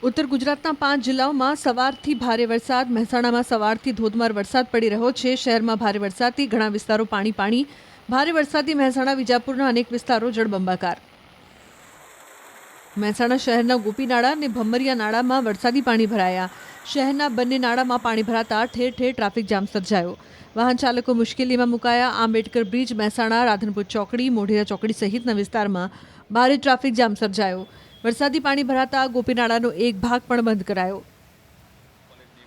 ઉત્તર ગુજરાતના 5 જિલ્લાઓમાં સવારથી ભારે વરસાદ. મહેસાણામાં સવારથી ધોધમાર વરસાદ પડી રહ્યો છે. શહેરમાં ભારે વરસાદથી ઘણા વિસ્તારો પાણી. ભારે વરસાદથી મહેસાણા વિજાપુરના અનેક વિસ્તારો જળબંબાકાર. મહેસાણા શહેરના ગોપીનાળા અને ભમરિયા નાળામાં વરસાદી પાણી ભરાયા. શહેરના બંને નાળામાં પાણી ભરાતા ઠેર ઠેર ટ્રાફિક જામ સર્જાયો. વાહન ચાલકો મુશ્કેલીમાં મુકાયા. આંબેડકર બ્રિજ, મહેસાણા, રાધનપુર ચોકડી, મોઢેરા ચોકડી સહિતના વિસ્તારમાં ભારે ટ્રાફિક જામ સર્જાયો. વરસાદી પાણી ભરાતા ગોપીનાળાનો એક ભાગ પણ બંધ કરાયો.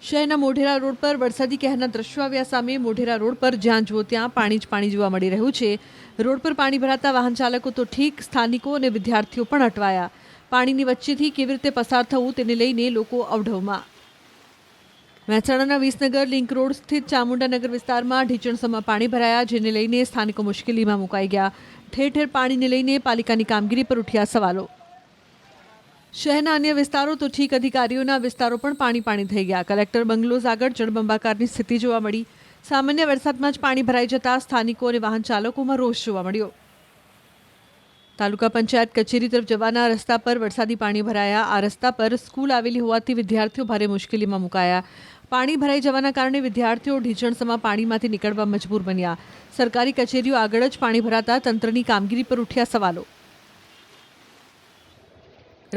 શહેરના મોઢેરા રોડ પર વરસાદી કહેરના દ્રશ્યો આવ્યા સામે. મોઢેરા રોડ પર જ્યાં જુઓ ત્યાં પાણી જ પાણી જોવા મળી રહ્યું છે. રોડ પર પાણી ભરાતા વાહન ચાલકો તો ઠીક, સ્થાનિકો અને વિદ્યાર્થીઓ પણ અટવાયા. પાણીની વચ્ચેથી કેવી રીતે પસાર થવું તેને લઈને લોકો અવઢવમાં. મહેસાણાના વિસનગર લિંક રોડ સ્થિત ચામુંડાનગર વિસ્તારમાં ઢીચણસમાં પાણી ભરાયા, જેને લઈને સ્થાનિકો મુશ્કેલીમાં મુકાઈ ગયા. ઠેર ઠેર પાણીને લઈને પાલિકાની કામગીરી પર ઉઠ્યા સવાલો. શહેરના અન્ય વિસ્તારો તો ઠીક, અધિકારીઓના વિસ્તારો પણ પાણી થઈ ગયા. કલેક્ટર બંગલોઝ આગળ જળબંબાકારની સ્થિતિ જોવા મળી. સામાન્ય વરસાદમાં જ પાણી ભરાઈ જતા સ્થાનિકો અને વાહન ચાલકોમાં રોષ જોવા મળ્યો. તાલુકા પંચાયત કચેરી તરફ જવાના રસ્તા પર વરસાદી પાણી ભરાયા. આ રસ્તા પર સ્કૂલ આવેલી હોવાથી વિદ્યાર્થીઓ ભારે મુશ્કેલીમાં મુકાયા. પાણી ભરાઈ જવાના કારણે વિદ્યાર્થીઓ ઢીચણસમાં પાણીમાંથી નીકળવા મજબૂર બન્યા. સરકારી કચેરીઓ આગળ જ પાણી ભરાતા તંત્રની કામગીરી પર ઉઠ્યા સવાલો.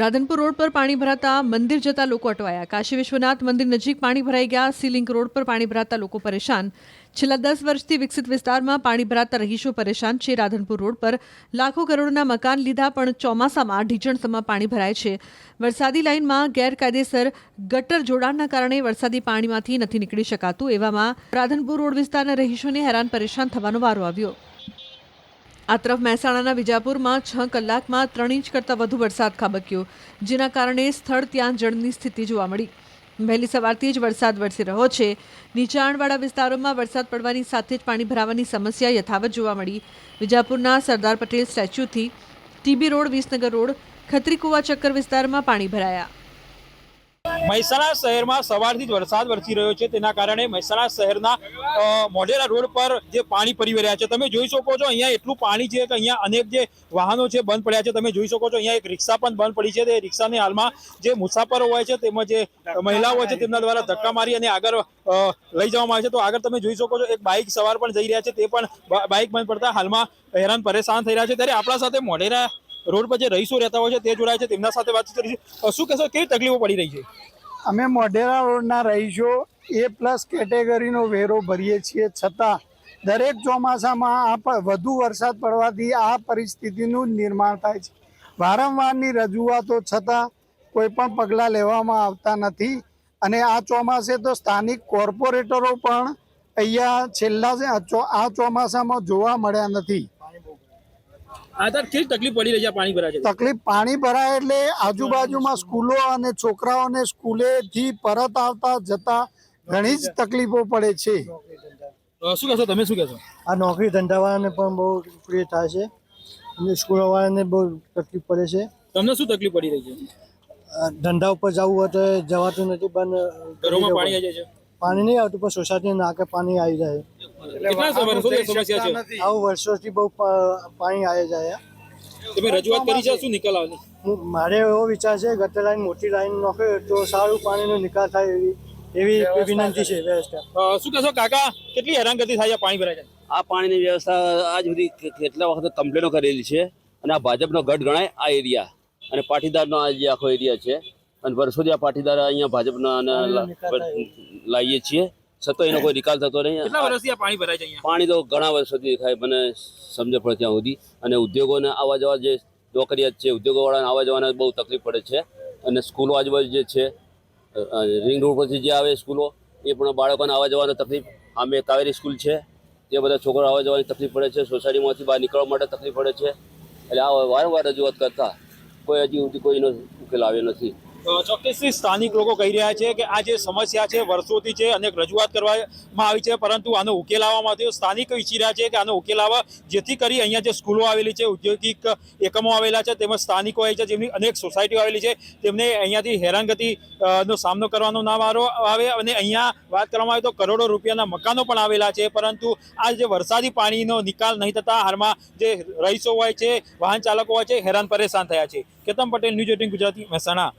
રાધનપુર રોડ પર પાણી ભરાતા મંદિર જતા લોકો અટવાયા. કાશી વિશ્વનાથ મંદિર નજીક પાણી ભરાઈ ગયા. સીલિંક રોડ પર પાણી ભરાતા લોકો પરેશાન. છેલ્લા 10 વર્ષથી વિકસિત વિસ્તારમાં પાણી ભરાતા રહીશો પરેશાન છે. રાધનપુર રોડ પર લાખો કરોડના મકાન લીધા પણ ચોમાસામાં ઢીચણસમાં પાણી ભરાય છે. વરસાદી લાઇનમાં ગેરકાયદેસર ગટર જોડાણના કારણે વરસાદી પાણીમાંથી નથી નીકળી શકાતું. એવામાં રાધનપુર રોડ વિસ્તારના રહીશોને હેરાન પરેશાન થવાનો વારો આવ્યો. આ તરફ મહેસાણાના વિજાપુરમાં 6 કલાકમાં 3 ઇંચ કરતાં વધુ વરસાદ ખાબક્યો, જેના કારણે સ્થળ ત્યાં જળની સ્થિતિ જોવા મળી. વહેલી સવારથી જ વરસાદ વરસી રહ્યો છે. નીચાણવાળા વિસ્તારોમાં વરસાદ પડવાની સાથે જ પાણી ભરાવાની સમસ્યા યથાવત જોવા મળી. વિજાપુરના સરદાર પટેલ સ્ટેચ્યુથી TB road, Visnagar road, Khatrikuva ચક્કર વિસ્તારમાં પાણી ભરાયા. મહેસાણા શહેરમાં સવારથી જ વરસાદ વરસી રહ્યો છે. તેના કારણે મહેસાણા શહેરના મોઢેરા રોડ પર જે પાણી ફરી વળ્યા છે, તમે જોઈ શકો છો. અહીંયા એટલું પાણી છે કે અહીંયા અનેક જે વાહનો છે બંધ પડ્યા છે. તમે જોઈ શકો છો અહીંયા એક રિક્ષા પણ બંધ પડી છે. તે રિક્ષાની હાલમાં જે મુસાફરો હોય છે તેમજ જે મહિલાઓ હોય છે તેમના દ્વારા ધક્કા મારી અને આગળ લઈ જવામાં આવે છે. તો આગળ તમે જોઈ શકો છો એક બાઇક સવાર પણ જઈ રહ્યા છે. તે પણ બાઇક બંધ પડતા હાલમાં હેરાન પરેશાન થઈ રહ્યા છે. ત્યારે આપણા સાથે મોઢેરા રોડ પર જે રહીશો રહેતા હોય છે તે જોડાય છે. તેમના સાથે વાત કરીશું. શું કહેશો, કેવી તકલીફો પડી રહી છે? અમે મોઢેરા રોડના રહીશો A+ કેટેગરીનો વેરો ભરીએ છીએ, છતાં દરેક ચોમાસામાં વધુ વરસાદ પડવાથી આ પરિસ્થિતિનું નિર્માણ થાય છે. વારંવારની રજૂઆતો છતાં કોઈ પણ પગલાં લેવામાં આવતા નથી. અને આ ચોમાસે તો સ્થાનિક કોર્પોરેટરો પણ અહીંયા છેલ્લા આ ચોમાસામાં જોવા મળ્યા નથી. કેવી તકલીફ પડી રહી છે? પાણી ભરાય છે. પાણી ભરાય એટલે આજુબાજુમાં સ્કૂલો અને છોકરાઓને સ્કૂલેથી પરત આવતા જતા ઘણી જ તકલીફો પડે છે. શું કહેશો તમે? શું કહેશો? આ નોકરી ધંધાવાળાને પણ બહુ તકલીફ થાય છે અને સ્કૂલવાળાને બહુ તકલીફ પડે છે. તમને શું તકલીફ પડી રહી છે? ધંધા ઉપર જવું હોય તો જવાતું નથી. ઘરોમાં પાણી આવી જાય છે. પાણી નહીં આવતું પણ સોસાયટીના નાકે પાણી આવી જાય. આવું વર્ષોથી બહુ પાણી આવી જાય. તમે રજૂઆત કરી છે? શું નિકાલ આવે? મારે એવો વિચાર છે ગટર લાઈન, મોટી લાઈન નાખે તો સારું પાણીનો નિકાલ થાય એવી વિનંતી છે. વ્યવસ્થા શું કહેશો કાકા, કેટલી હેરાનગતિ થાય છે પાણી ભરાય છે? આ પાણીની વ્યવસ્થા આજ સુધી કેટલા વખત કમ્પ્લેનો કરેલી છે અને આ ભાજપનો ગઢ ગણાય આ એરિયા, અને પાટીદારનો આ જે આખો એરિયા છે. અને વર્ષોથી આ પાટીદાર અહીંયા ભાજપના લાવીએ છીએ, છતાં એનો કોઈ નિકાલ થતો નહીં. કેટલા વર્ષથી આ પાણી ભરાય છે અહીંયા? પાણી તો ઘણા વર્ષોથી થાય, મને સમજ પડે ત્યાં સુધી. અને ઉદ્યોગોને આવવા જવા, જે નોકરિયાત છે ઉદ્યોગોવાળાને આવવા જવાના બહુ તકલીફ પડે છે. અને સ્કૂલો આજુબાજુ જે છે રિંગ રોડ પરથી જે આવે સ્કૂલો, એ પણ બાળકોને આવવા જવાની તકલીફ. આમે કાવેરી સ્કૂલ છે, તે બધા છોકરો આવવા જવાની તકલીફ પડે છે. સોસાયટીમાંથી બહાર નીકળવા માટે તકલીફ પડે છે. એટલે આ વારંવાર રજૂઆત કરતા કોઈ હજી સુધી કોઈનો ઉકેલ આવ્યો નથી. ચોક્કસથી સ્થાનિક લોકો કહી રહ્યા છે કે આ જે સમસ્યા છે વર્ષોથી છે, અનેક રજૂઆત કરવામાં આવી છે, પરંતુ આનો ઉકેલ આવવા માટે સ્થાનિક ઈચ્છી રહ્યા છે કે આનો ઉકેલ આવે, જેથી કરી અહીંયા જે સ્કૂલો આવેલી છે, ઔદ્યોગિક એકમો આવેલા છે, તેમજ સ્થાનિકો છે જેમની અનેક સોસાયટીઓ આવેલી છે, તેમને અહીંયાથી હેરાનગતિ નો સામનો કરવાનો ના વારો આવે. અને અહીંયા વાત કરવામાં આવે તો કરોડો રૂપિયાના મકાનો પણ આવેલા છે, પરંતુ આ જે વરસાદી પાણીનો નિકાલ નહીં થતા હાલમાં જે રહીશો હોય છે, વાહન ચાલકો હોય છે, હેરાન પરેશાન થયા છે. કેતન પટેલ, ન્યૂઝ 18 ગુજરાતી, મહેસાણા.